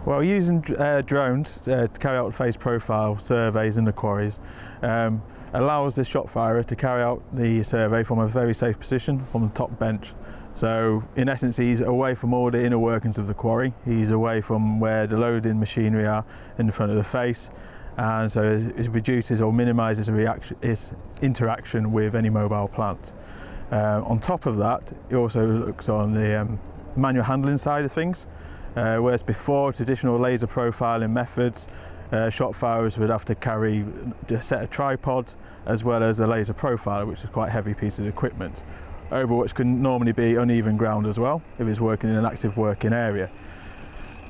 Well, using drones to carry out phase profile surveys in the quarries allows the shot firer to carry out the survey from a very safe position from the top bench. So in essence, he's away from all the inner workings of the quarry. He's away from where the loading machinery are in the front of the face, and so it reduces or minimises his interaction with any mobile plant. On top of that, it also looks on the manual handling side of things. Whereas before, traditional laser profiling methods, shot firers would have to carry a set of tripods as well as a laser profiler, which is quite a heavy piece of equipment, over which can normally be uneven ground as well if it's working in an active working area.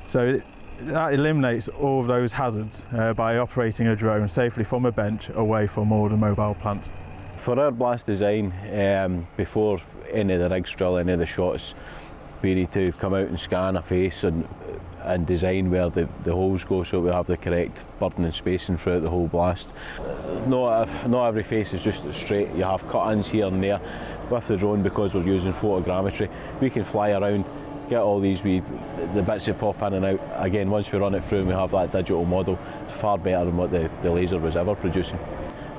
So that eliminates all of those hazards by operating a drone safely from a bench away from all the mobile plants. For our blast design, before any of the rigs drill any of the shots, we need to come out and scan a face and design where the holes go so we have the correct burden and spacing throughout the whole blast. Not every face is just straight, you have cut-ins here and there. With the drone, because we're using photogrammetry, we can fly around, get all these the bits that pop in and out. Again, once we run it through and we have that digital model, it's far better than what the laser was ever producing.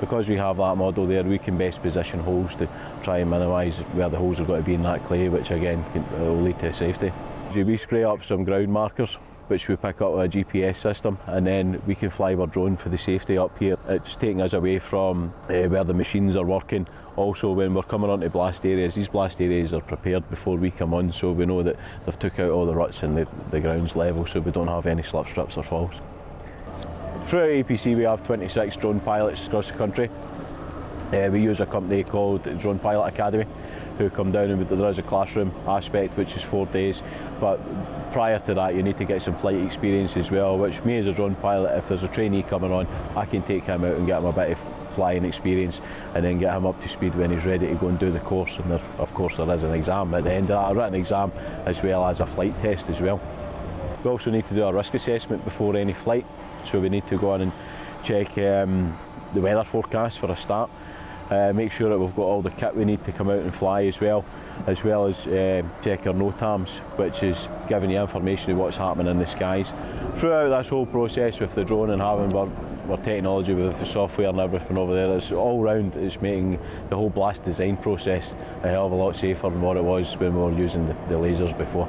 Because we have that model there, we can best position holes to try and minimise where the holes are going to be in that clay, which again will lead to safety. We spray up some ground markers, which we pick up with a GPS system, and then we can fly our drone for the safety up here. It's taking us away from where the machines are working. Also, when we're coming onto blast areas, these blast areas are prepared before we come on, so we know that they've took out all the ruts and the ground's level, so we don't have any slip strips or falls. Throughout EPC we have 26 drone pilots across the country. We use a company called Drone Pilot Academy who come down, and there is a classroom aspect which is 4 days, but prior to that you need to get some flight experience as well, which me as a drone pilot, if there's a trainee coming on, I can take him out and get him a bit of flying experience and then get him up to speed when he's ready to go and do the course. And of course there is an exam at the end of that, a written exam as well as a flight test as well. We also need to do a risk assessment before any flight. So we need to go on and check the weather forecast for a start, make sure that we've got all the kit we need to come out and fly as well as check our NOTAMs, which is giving you information of what's happening in the skies. Throughout this whole process with the drone and having our technology with the software and everything over there, it's all round, it's making the whole blast design process a hell of a lot safer than what it was when we were using the lasers before.